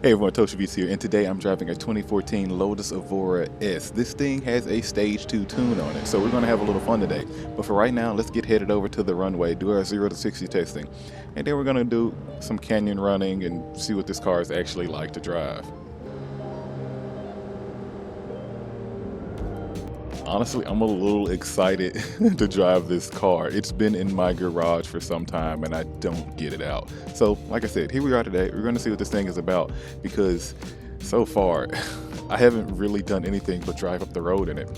Hey everyone, Toshiibeats here, and today I'm driving a 2014 Lotus Evora S. This thing has a Stage 2 tune on it, so we're going to have a little fun today. But for right now, let's get headed over to the runway, do our 0 to 60 testing, and then we're going to do some canyon running and see what this car is actually like to drive. Honestly, I'm a little excited to drive this car. It's been in my garage for some time and I don't get it out. So, like I said, here we are today. We're going to see what this thing is about because so far, I haven't really done anything but drive up the road in it.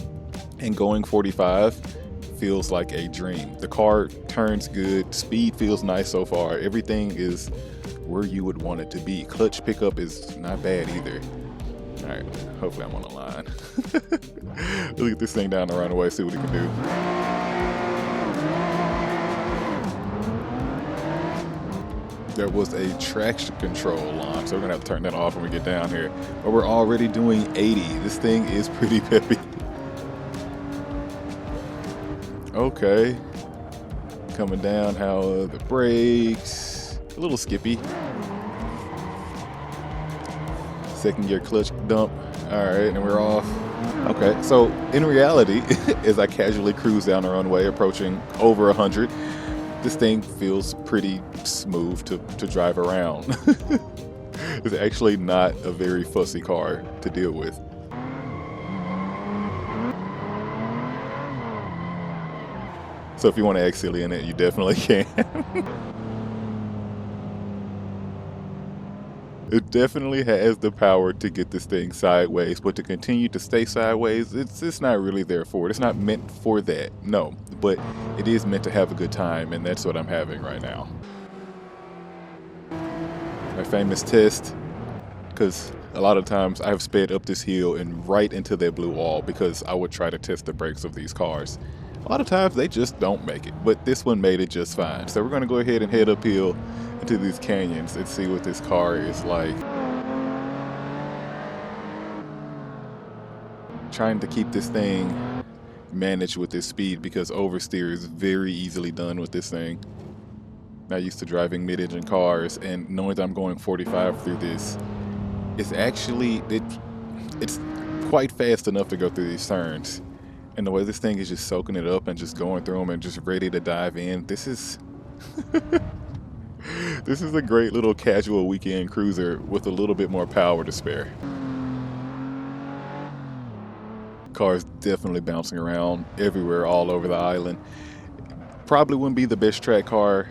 And going 45 feels like a dream. The car turns good, speed feels nice so far. Everything is where you would want it to be. Clutch pickup is not bad either. All right, hopefully I'm on the line. Look at this thing down the runway, see what it can do. There was a traction control line, so we're gonna have to turn that off when we get down here. But we're already doing 80. This thing is pretty peppy. Okay. Coming down, how are the brakes? A little skippy. Second gear clutch dump. All right, and we're off. Okay, so in reality, as I casually cruise down the runway, approaching over 100, this thing feels pretty smooth to drive around. It's actually not a very fussy car to deal with. So if you want to act silly in it, you definitely can. It definitely has the power to get this thing sideways, but to continue to stay sideways, it's not really there for it. It's not meant for that, no. But it is meant to have a good time, and that's what I'm having right now. My famous test, because a lot of times I've sped up this hill and right into that blue wall because I would try to test the brakes of these cars. A lot of times they just don't make it, but this one made it just fine. So we're gonna go ahead and head uphill into these canyons and see what this car is like. Trying to keep this thing managed with this speed because oversteer is very easily done with this thing. Not used to driving mid-engine cars, and knowing that I'm going 45 through this, it's actually, it's quite fast enough to go through these turns. And the way this thing is just soaking it up and just going through them and just ready to dive in, this is this is a great little casual weekend cruiser with a little bit more power to spare. Car's definitely bouncing around everywhere, all over the island. Probably wouldn't be the best track car,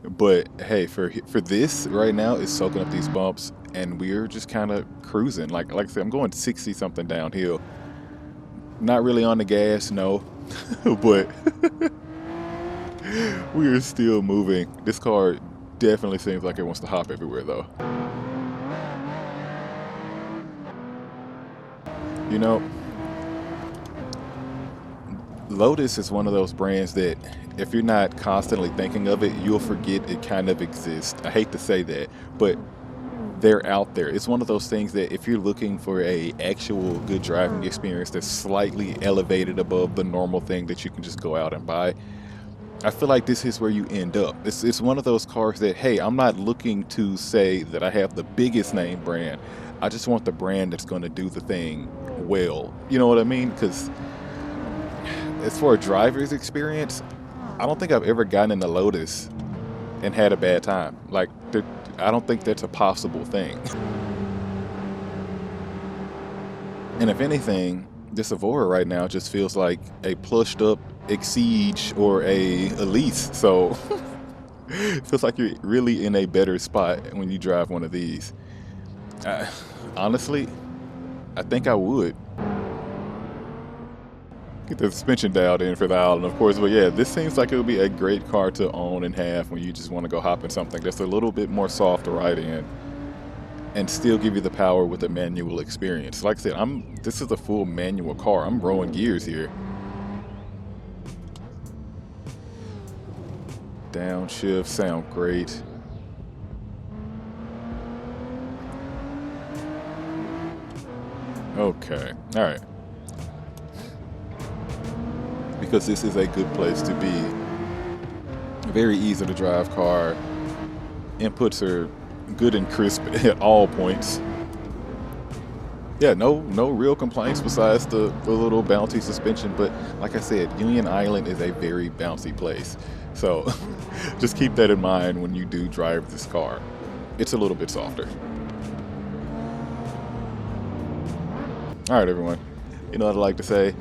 but hey, for this right now, it's soaking up these bumps, and we're just kind of cruising. Like I said, I'm going 60 something downhill. Not really on the gas, no, but we are still moving. This car definitely seems like it wants to hop everywhere though. You know, Lotus is one of those brands that if you're not constantly thinking of it, you'll forget it kind of exists. I hate to say that, but they're out there. It's one of those things that if you're looking for a actual good driving experience that's slightly elevated above the normal thing that you can just go out and buy, I feel like this is where you end up. It's one of those cars that, hey, I'm not looking to say that I have the biggest name brand. I just want the brand that's going to do the thing well. You know what I mean? Because as for a driver's experience, I don't think I've ever gotten in a Lotus and had a bad time. Like, I don't think that's a possible thing. And if anything, this Evora right now just feels like a plushed up Exige or a Elise. So it feels like you're really in a better spot when you drive one of these. Honestly, I think I would. Get the suspension dialed in for the island, of course, but yeah, this seems like it would be a great car to own and have when you just want to go hop in something that's a little bit more soft to ride in and still give you the power with a manual experience. Like I said, this is a full manual car. I'm rolling gears here. Downshift sound great. Okay, all right. Because this is a good place to be. Very easy to drive car. Inputs are good and crisp at all points. Yeah, no real complaints besides the little bouncy suspension, but like I said, Union Island is a very bouncy place. So just keep that in mind when you do drive this car. It's a little bit softer. All right, everyone. You know what I like to say?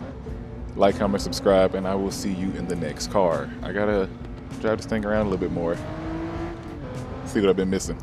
Like, comment, subscribe, and I will see you in the next car. I gotta drive this thing around a little bit more. See what I've been missing.